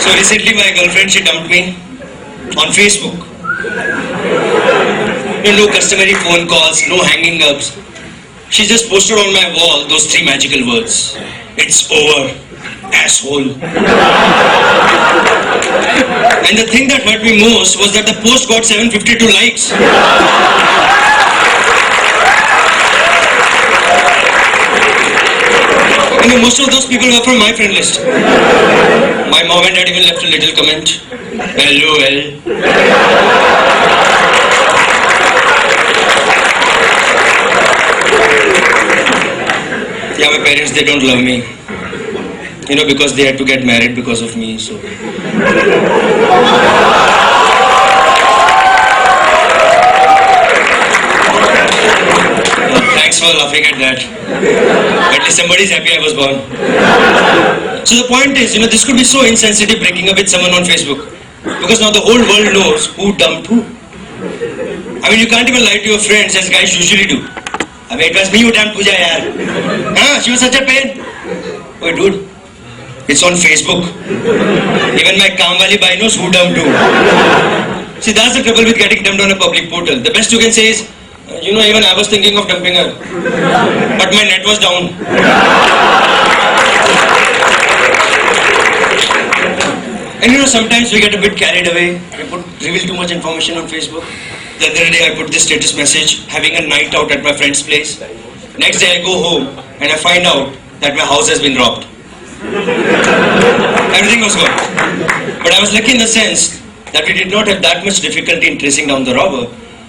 So recently my girlfriend, she dumped me on Facebook. No customary phone calls, no hanging ups. She just posted on my wall those three magical words. It's over, asshole. And the thing that hurt me most was that the post got 752 likes. Most of those people were from my friend list. My mom and dad even left a little comment. LOL. Yeah, my parents, they don't love me. Because they had to get married because of me, so. Thanks for laughing at that. At least somebody's happy I was born. So the point is, this could be so insensitive breaking up with someone on Facebook. Because now the whole world knows who dumped who. I mean, you can't even lie to your friends as guys usually do. I mean, it was me who dumped Pooja, yaar. Huh? She was such a pain. Oh, dude. It's on Facebook. Even my Kamwali bai knows who dumped who. See, that's the trouble with getting dumped on a public portal. The best you can say is, even I was thinking of dumping her. But my net was down. And sometimes we get a bit carried away. We reveal too much information on Facebook. The other day I put this status message, having a night out at my friend's place. Next day I go home and I find out that my house has been robbed. Everything was gone. But I was lucky in the sense that we did not have that much difficulty in tracing down the robber.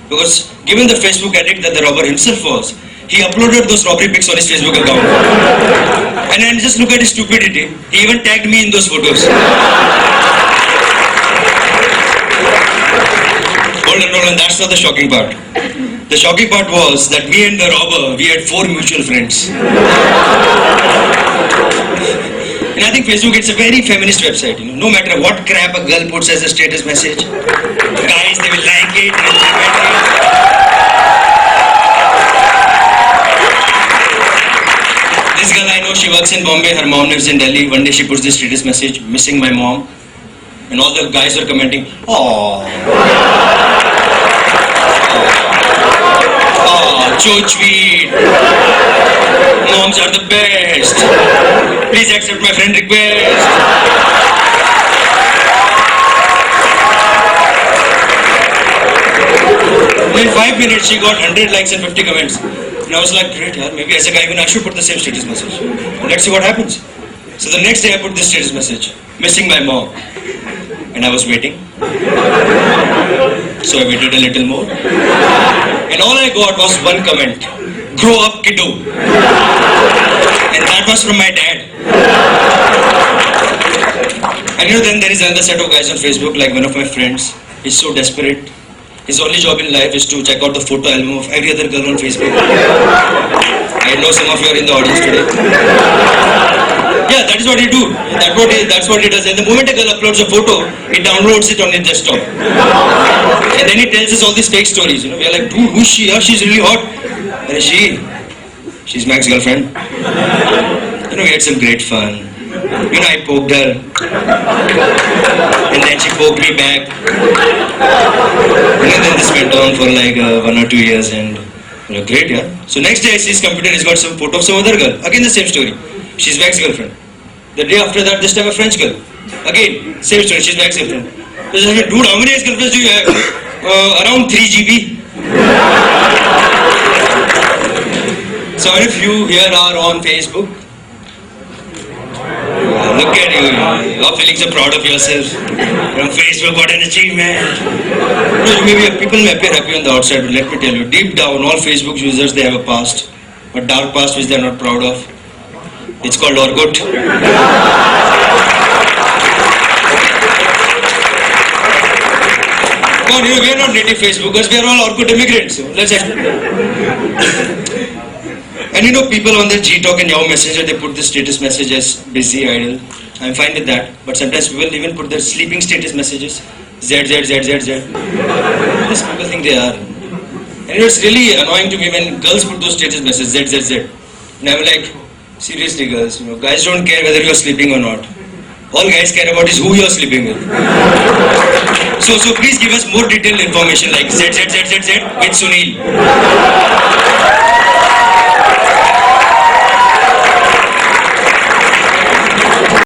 Because given the Facebook addict that the robber himself was, he uploaded those robbery pics on his Facebook account. And then just look at his stupidity. He even tagged me in those photos. Hold on, that's not the shocking part. The shocking part was that me and the robber, we had 4 mutual friends. And I think Facebook, it's a very feminist website. No matter what crap a girl puts as a status message, guys, they will like it, they will comment it. This girl I know, she works in Bombay, her mom lives in Delhi. One day she puts this status message, missing my mom. And all the guys were commenting, "Aww. So sweet. Moms are the best. Please accept my friend request." In 5 minutes, she got 100 likes and 50 comments. And I was like, great, yaar, maybe as a guy, even I should put the same status message. Let's see what happens. So the next day, I put this status message, missing my mom. And I was waiting. So I waited a little more. And all I got was one comment. "Grow up, kiddo." And that was from my dad. And then there is another set of guys on Facebook, like one of my friends. He's so desperate. His only job in life is to check out the photo album of every other girl on Facebook. I know some of you are in the audience today. Yeah, that is what he do. That's what he does. And the moment a girl uploads a photo, he downloads it on his desktop. And then he tells us all these fake stories. We are like, dude, who's she? She's really hot. And she's my ex-girlfriend. We had some great fun. I poked her. And then she poked me back. And then this went on for like 1 or 2 years. And great, yeah. So next day I see his computer, he's got some photo of some other girl. Again the same story. She's my ex-girlfriend. The day after that, this time a French girl. Again, same story, she's my ex-girlfriend. So I said, dude, how many ex-girlfriends do you have? Around 3 GB. So if you here are on Facebook, look at you, you're feeling so proud of yourself. From Facebook, what an achievement. People may appear happy on the outside, but let me tell you, deep down, all Facebook users, they have a past. A dark past which they're not proud of. It's called Orkut. Come on, we are not native Facebookers, we are all Orkut immigrants. Let's explain. And people on the G-Talk and Yahoo Messenger, they put the status message as busy, idle. I'm fine with that. But sometimes people even put their sleeping status messages. Z. These people think they are. And it's really annoying to me when girls put those status messages, Z. And I'm like, seriously girls, guys don't care whether you're sleeping or not. All guys care about is who you're sleeping with. So please give us more detailed information like Z with Sunil.